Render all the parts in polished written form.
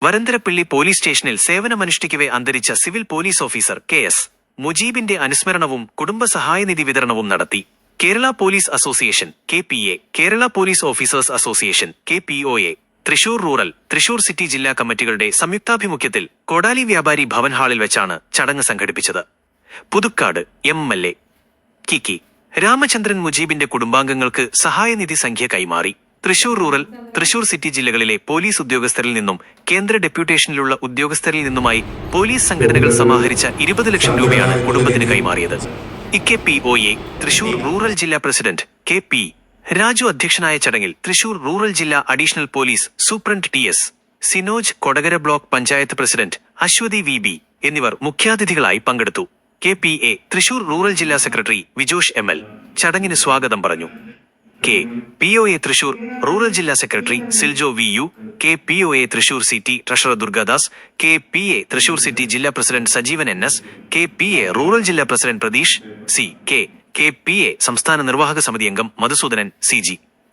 Varantharappilly police സ്റ്റേഷനിൽ സേവനമനുഷ്ഠിക്കവെ അന്തരിച്ച civil police officer KS മുജീബിന്റെ അനുസ്മരണവും കുടുംബസഹായനിധി വിതരണവും നടത്തി. Kerala police association KPA, Kerala police officers association KPOA, Thrissur rural, Thrissur city ജില്ലാ കമ്മിറ്റികളുടെ സംയുക്താഭിമുഖ്യത്തിൽ കോടാലി വ്യാപാരി ഭവൻ ഹാളിൽ വെച്ചാണ് ചടങ്ങ് സംഘടിപ്പിച്ചത്. പുതുക്കാട് MLA KK രാമചന്ദ്രൻ മുജീബിന്റെ കുടുംബാംഗങ്ങൾക്ക് സഹായനിധി സംഖ്യ കൈമാറി. തൃശൂർ റൂറൽ, തൃശൂർ സിറ്റി ജില്ലകളിലെ പോലീസ് ഉദ്യോഗസ്ഥരിൽ നിന്നും കേന്ദ്ര ഡെപ്യൂട്ടേഷനിലുള്ള ഉദ്യോഗസ്ഥരിൽ നിന്നുമായി പോലീസ് സംഘടനകൾ സമാഹരിച്ച 20 ലക്ഷം രൂപയാണ് കുടുംബത്തിന് കൈമാറിയത്. KPOA തൃശൂർ റൂറൽ ജില്ലാ പ്രസിഡന്റ് KP രാജു അധ്യക്ഷനായ ചടങ്ങിൽ തൃശൂർ റൂറൽ ജില്ലാ additional police superintendent TS Sinoj, Kodakara block panchayat president Aswathy VB എന്നിവർ മുഖ്യാതിഥികളായി പങ്കെടുത്തു. KPA തൃശൂർ റൂറൽ ജില്ലാ സെക്രട്ടറി വിജോഷ് ML ചടങ്ങിന് സ്വാഗതം പറഞ്ഞു. KPOA തൃശൂർ റൂറൽ ജില്ലാ secretary Siljo VU, KPOA Thrissur city treasurer Durgadas, KPA Thrissur city ജില്ലാ president Sajeevan NS, KPA rural ജില്ലാ പ്രസിഡന്റ് പ്രതീഷ് C, KPA സംസ്ഥാന നിർവാഹക സമിതി അംഗം മധുസൂദനൻ CG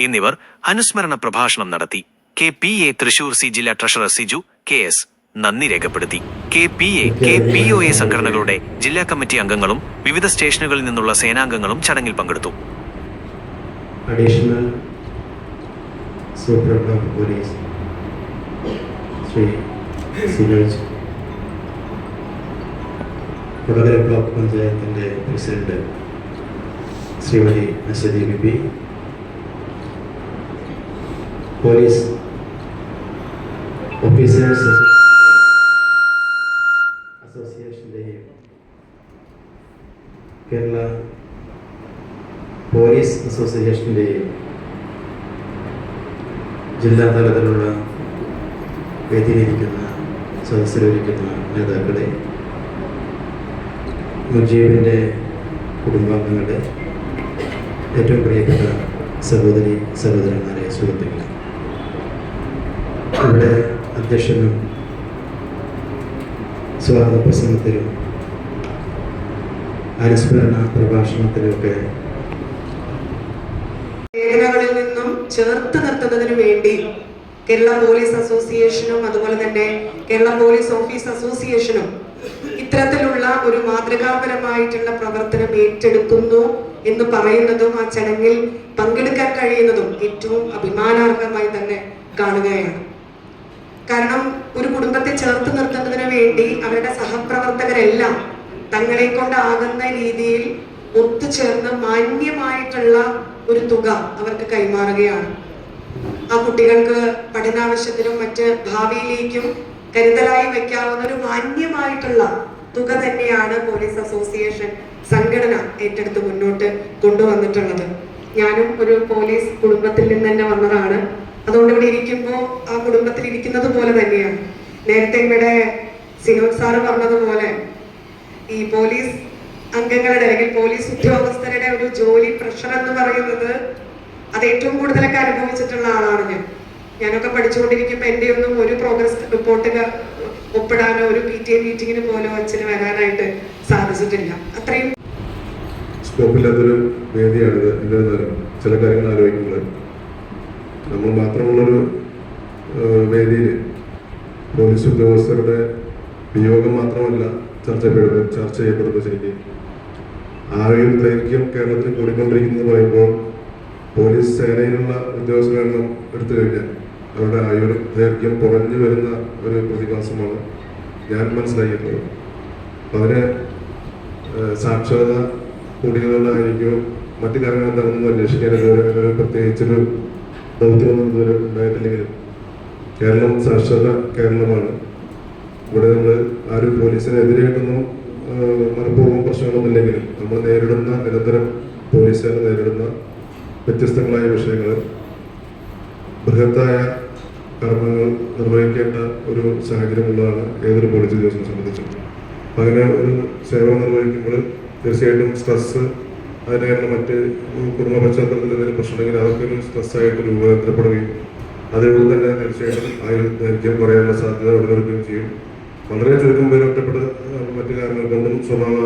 എന്നിവർ അനുസ്മരണ പ്രഭാഷണം നടത്തി. KPA തൃശൂർ C ജില്ലാ ട്രഷറർ സിജു KS നന്ദി രേഖപ്പെടുത്തി. KPA KPOA സംഘടനകളുടെ ജില്ലാ കമ്മിറ്റി അംഗങ്ങളും വിവിധ സ്റ്റേഷനുകളിൽ നിന്നുള്ള സേനാംഗങ്ങളും ചടങ്ങിൽ പങ്കെടുത്തു. Additional Superintendent of Police Sri Sinoj, Kodakara block പഞ്ചായത്തിൻ്റെ president Shrimati Aswathy VB, police officers അസോസിയേഷൻ്റെയും കേരള പോലീസ് അസോസിയേഷൻ്റെയും ജില്ലാ തലത്തിലുള്ള വേദിയിലിരിക്കുന്ന സദസ്സിലിരിക്കുന്ന നേതാക്കളെ, മുജീബിൻ്റെ കുടുംബാംഗങ്ങളെ, ഏറ്റവും പ്രിയപ്പെട്ട സഹോദരി സഹോദരന്മാരെ, സുഹൃത്തുക്കളെ, ഇവിടെ അധ്യക്ഷനും സ്വാഗത പ്രസംഗത്തിലും അനുസ്മരണ പ്രഭാഷണത്തിലുമൊക്കെ മേഖലകളിൽ നിന്നും ചേർത്ത് നിർത്തുന്നതിന് വേണ്ടി കേരള പോലീസ് അസോസിയേഷനും അതുപോലെ തന്നെ കേരള പോലീസ് ഓഫീസ് അസോസിയേഷനും ഇത്തരത്തിലുള്ള ഒരു മാതൃകാപരമായിട്ടുള്ള പ്രവർത്തനം ഏറ്റെടുക്കുന്നു എന്ന് പറയുന്നതും ആ ചടങ്ങിൽ പങ്കെടുക്കാൻ കഴിയുന്നതും ഏറ്റവും അഭിമാനാർഹമായി തന്നെ കാണുകയാണ്. കാരണം ഒരു കുടുംബത്തെ ചേർത്ത് നിർത്തുന്നതിന് വേണ്ടി അവരുടെ സഹപ്രവർത്തകരെല്ലാം തങ്ങളെ കൊണ്ടാകുന്ന രീതിയിൽ ഒത്തുചേർന്ന് മാന്യമായിട്ടുള്ള ഒരു തുക അവർക്ക് കൈമാറുകയാണ്. ആ കുട്ടികൾക്ക് പഠനാവശ്യത്തിനും മറ്റ് ഭാവിയിലേക്കും കരുതലായി വെക്കാവുന്ന ഒരു മാന്യമായിട്ടുള്ള തുക തന്നെയാണ് പോലീസ് അസോസിയേഷൻ സംഘടന ഏറ്റെടുത്ത് മുന്നോട്ട് കൊണ്ടുവന്നിട്ടുള്ളത്. ഞാനും ഒരു പോലീസ് കുടുംബത്തിൽ നിന്ന് തന്നെ വന്നതാണ്. അതുകൊണ്ട് ഇവിടെ ഇരിക്കുമ്പോൾ ആ കുടുംബത്തിൽ ഇരിക്കുന്നത് പോലെ തന്നെയാണ്. നേരത്തെ ഇവിടെ സിനോജ് സാറ് പറഞ്ഞതുപോലെ ഈ പോലീസ് അംഗങ്ങളുടെ അല്ലെങ്കിൽ പോലീസ് ഉദ്യോഗസ്ഥരുടെ ഒരു ജോലി പ്രഷർ എന്ന് പറയുന്നത് അത് ഏറ്റവും കൂടുതലൊക്കെ അനുഭവിച്ചിട്ടുള്ള ആളാണ് ഞാനൊക്കെ പഠിച്ചുകൊണ്ടിരിക്കുമ്പോൾ എൻ്റെ ഒന്നും ഒരു പ്രോഗ്രസ് റിപ്പോർട്ട് ഒപ്പിടാനോ ഒരു PTA മീറ്റിങ്ങിന് പോലും അച്ഛന് വരാനായിട്ട് സാധിച്ചിട്ടില്ല. അത്രയും സ്കോപ്പില്ലാത്തൊരു വേദിയാണിത്. എന്നിരുന്നാലും ചില കാര്യങ്ങൾ ആലോചിക്കുമ്പോൾ നമ്മൾ മാത്രമുള്ളൊരു വേദിയിൽ പോലീസ് ഉദ്യോഗസ്ഥരുടെ വിയോഗം മാത്രമല്ല ചർച്ച ചെയ്യപ്പെടുന്നത്. ശരിക്കും ആയുർ ദൈർഘ്യം കേരളത്തിൽ കൂടിക്കൊണ്ടിരിക്കുന്നത് പറയുമ്പോൾ പോലീസ് സേനയിലുള്ള ഉദ്യോഗസ്ഥരുടെ എണ്ണം എടുത്തു കഴിഞ്ഞാൽ അവരുടെ ആയുർ ദൈർഘ്യം കുറഞ്ഞു വരുന്ന ഒരു പ്രതിഭാസമാണ് ഞാൻ മനസ്സിലാക്കിയിട്ടുള്ളത്. അപ്പം അതിന് സാക്ഷരത കൂടിയതുകൊണ്ടായിരിക്കും മറ്റു കാര്യങ്ങൾ എന്താണെന്ന് അന്വേഷിക്കാൻ ഇതുവരെ പ്രത്യേകിച്ചൊരു ദൗത്യമൊന്നും ഇതുവരെ ഉണ്ടായിട്ടില്ലെങ്കിലും കേരളം സാക്ഷരത കേരളമാണ്. ഇവിടെ നമ്മൾ ആരും പോലീസിനെതിരായിട്ടൊന്നും മനഃപൂർവ്വം പ്രശ്നങ്ങളൊന്നും ഇല്ലെങ്കിലും നമ്മൾ നേരിടുന്ന നിരന്തരം പോലീസുകാർ നേരിടുന്ന വ്യത്യസ്തങ്ങളായ വിഷയങ്ങൾ, ബൃഹത്തായ കർമ്മങ്ങൾ നിർവഹിക്കേണ്ട ഒരു സാഹചര്യമുള്ളതാണ് ഏതൊരു പോലീസ് ഉദ്യോഗസ്ഥനെ സംബന്ധിച്ചും. അങ്ങനെ ഒരു സേവനം നിർവഹിക്കുമ്പോൾ തീർച്ചയായിട്ടും സ്ട്രെസ്, അതിന് കാരണം മറ്റ് കുടുംബ പശ്ചാത്തലത്തിൽ എന്തെങ്കിലും പ്രശ്നമുണ്ടെങ്കിൽ അതൊക്കെ ഒരു സ്ട്രെസ്സായിട്ട് രൂപാന്തരപ്പെടുകയും അതുകൊണ്ട് തന്നെ തീർച്ചയായിട്ടും ദൈർഘ്യം പറയാനുള്ള സാധ്യത ഉടലെടുക്കുകയും ചെയ്യും. വളരെ ചുരുക്കം പേര് ഒറ്റപ്പെട്ട് മറ്റു കാരണങ്ങൾ കൊണ്ടും സ്വഭാവ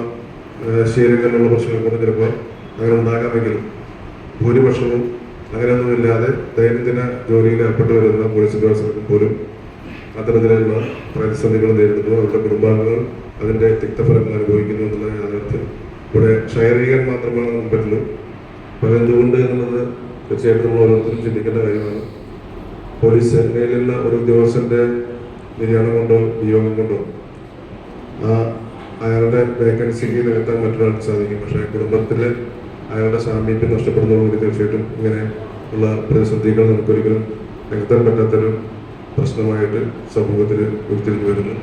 ശീലങ്ങളിലുള്ള പ്രശ്നങ്ങൾ കൊണ്ടും ചിലപ്പോൾ അങ്ങനെ ഉണ്ടാകാമെങ്കിലും ഭൂരിപക്ഷവും അങ്ങനെയൊന്നുമില്ലാതെ ദൈനംദിന ജോലിയിൽ ഏർപ്പെട്ടു വരുന്ന പോലീസ് ഉദ്യോഗസ്ഥർക്ക് പോലും അത്തരത്തിലുള്ള പ്രതിസന്ധികൾ നേരിടുന്നു, അവരുടെ കുടുംബാംഗങ്ങൾ അതിൻ്റെ തിക്തഫലങ്ങൾ അനുഭവിക്കുന്നു എന്നുള്ള യാഥാർത്ഥ്യം ഇവിടെ ഷെയർ ചെയ്യാൻ മാത്രമാണ് നമുക്ക് പറ്റുള്ളൂ. അപ്പോൾ അതെന്തുകൊണ്ട് എന്നുള്ളത് തീർച്ചയായിട്ടും നമ്മൾ ഓരോരുത്തരും ചിന്തിക്കേണ്ട കാര്യമാണ്. പോലീസ് സേനയിലുള്ള ഒരു ഉദ്യോഗസ്ഥൻ്റെ നിര്യാണം കൊണ്ടോ വിയോഗം കൊണ്ടോ അയാളുടെ വേക്കൻസിക്ക് നികത്താൻ മറ്റൊരാൾക്ക് സാധിക്കും. പക്ഷേ കുടുംബത്തിൽ അയാളുടെ സാമീപ്യം നഷ്ടപ്പെടുന്നതോടുകൂടി തീർച്ചയായിട്ടും ഇങ്ങനെ ഉള്ള പ്രതിസന്ധികൾ നമുക്കൊരിക്കലും നികത്താൻ പറ്റാത്തൊരു പ്രശ്നമായിട്ട് സമൂഹത്തിൽ ഉരുത്തിരിഞ്ഞു വരുന്നു.